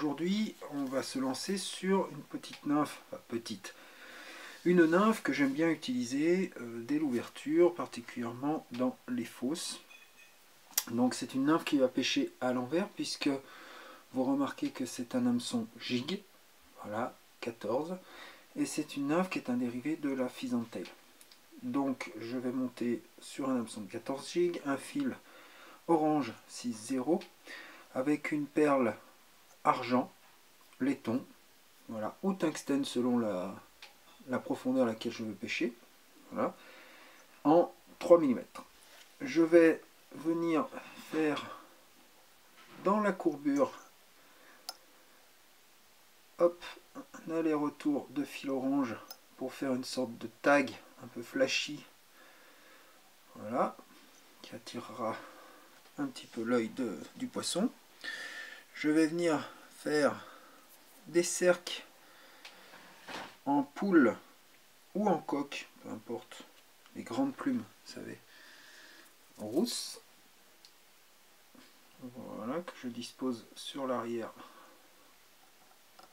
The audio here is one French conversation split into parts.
aujourd'hui on va se lancer sur une petite nymphe, enfin petite, une nymphe que j'aime bien utiliser dès l'ouverture, particulièrement dans les fosses. Donc c'est une nymphe qui va pêcher à l'envers, puisque vous remarquez que c'est un hameçon jig, voilà, 14, et c'est une nymphe qui est un dérivé de la Pheasant-tail. Donc je vais monter sur un hameçon de 14 gigs, un fil orange 6,0 avec une perle argent, laiton, voilà, ou tungstène selon la profondeur à laquelle je veux pêcher, voilà, en 3 mm. Je vais venir faire dans la courbure, hop, un aller-retour de fil orange pour faire une sorte de tag un peu flashy, voilà, qui attirera un petit peu l'œil du poisson. Je vais venir faire des cercles en poule ou en coque, peu importe, les grandes plumes, vous savez, rousses, voilà, que je dispose sur l'arrière.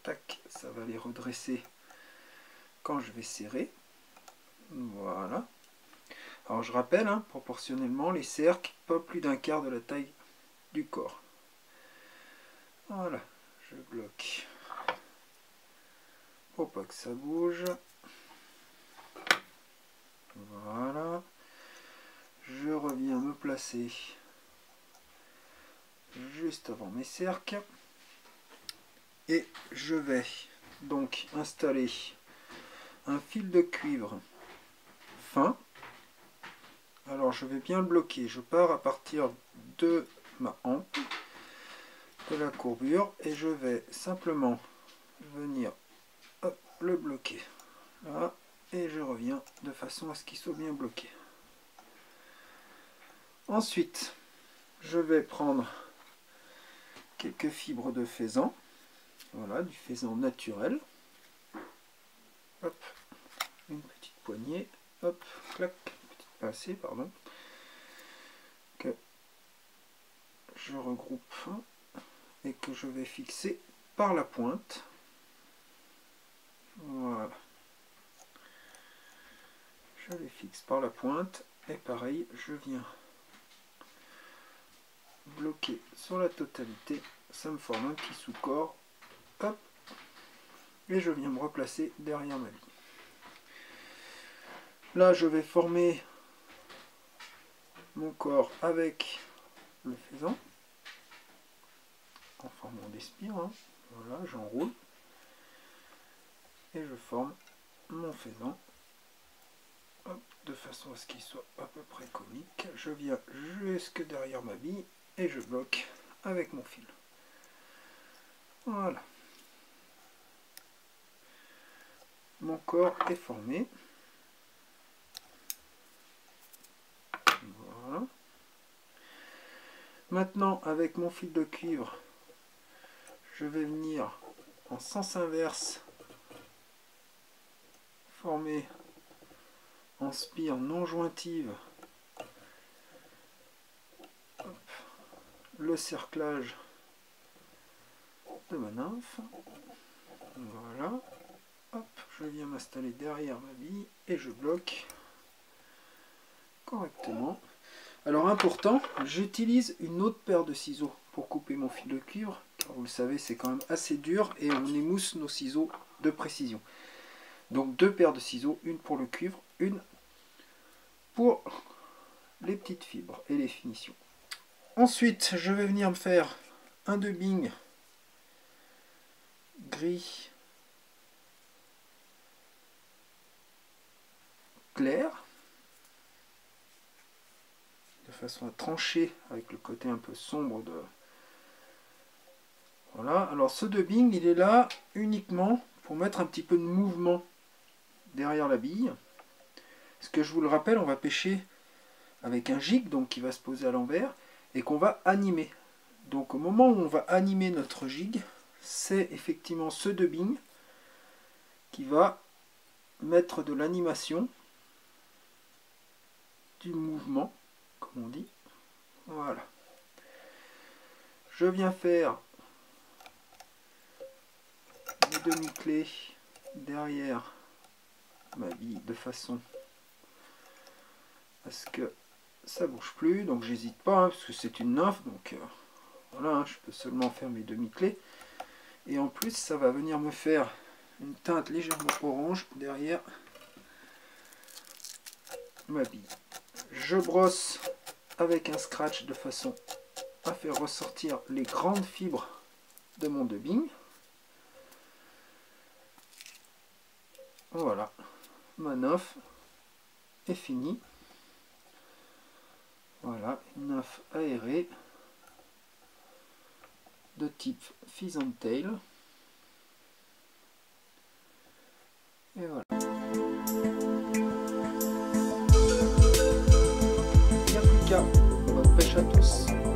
Tac, ça va les redresser quand je vais serrer, voilà. Alors je rappelle, hein, proportionnellement, les cercles, pas plus d'un quart de la taille du corps. Voilà, je bloque pour pas que ça bouge. Voilà, je reviens me placer juste avant mes cercles et je vais donc installer un fil de cuivre fin. Alors je vais bien le bloquer, je pars à partir de ma hampe, de la courbure, et je vais simplement venir, hop, le bloquer là, et je reviens de façon à ce qu'il soit bien bloqué. Ensuite je vais prendre quelques fibres de faisan, voilà, du faisan naturel, hop, une petite poignée, hop, clac, petite pincée, pardon, que je regroupe et que je vais fixer par la pointe, voilà, je les fixe par la pointe, et pareil, je viens bloquer sur la totalité, ça me forme un petit sous-corps, hop, et je viens me replacer derrière ma bille. Là je vais former mon corps avec le faisan en formant des spires, hein. Voilà, j'enroule et je forme mon faisan, hop, de façon à ce qu'il soit à peu près conique. Je viens jusque derrière ma bille et je bloque avec mon fil. Voilà, mon corps est formé. Voilà. Maintenant, avec mon fil de cuivre, je vais venir en sens inverse former en spire non jointive, hop, le cerclage de ma nymphe. Voilà, hop, je viens m'installer derrière ma bille et je bloque correctement. Alors important, j'utilise une autre paire de ciseaux pour couper mon fil de cuivre, car vous le savez, c'est quand même assez dur et on émousse nos ciseaux de précision. Donc deux paires de ciseaux, une pour le cuivre, une pour les petites fibres et les finitions. Ensuite, je vais venir me faire un dubbing gris clair, de façon à trancher avec le côté un peu sombre de... Voilà, alors ce dubbing, il est là uniquement pour mettre un petit peu de mouvement derrière la bille. Parce que je vous le rappelle, on va pêcher avec un jig, donc qui va se poser à l'envers, et qu'on va animer. Donc au moment où on va animer notre jig, c'est effectivement ce dubbing qui va mettre de l'animation, du mouvement, comme on dit. Voilà. Je viens faire demi-clés derrière ma bille de façon à ce que ça bouge plus. Donc j'hésite pas, hein, parce que c'est une nymphe, donc voilà, hein, je peux seulement faire mes demi-clés. Et en plus, ça va venir me faire une teinte légèrement orange derrière ma bille. Je brosse avec un scratch de façon à faire ressortir les grandes fibres de mon dubbing. Voilà, ma nymphe est finie. Voilà, une nymphe aérée de type Fizz and Tail. Et voilà. Il n'y a plus qu'à. Bonne pêche à tous.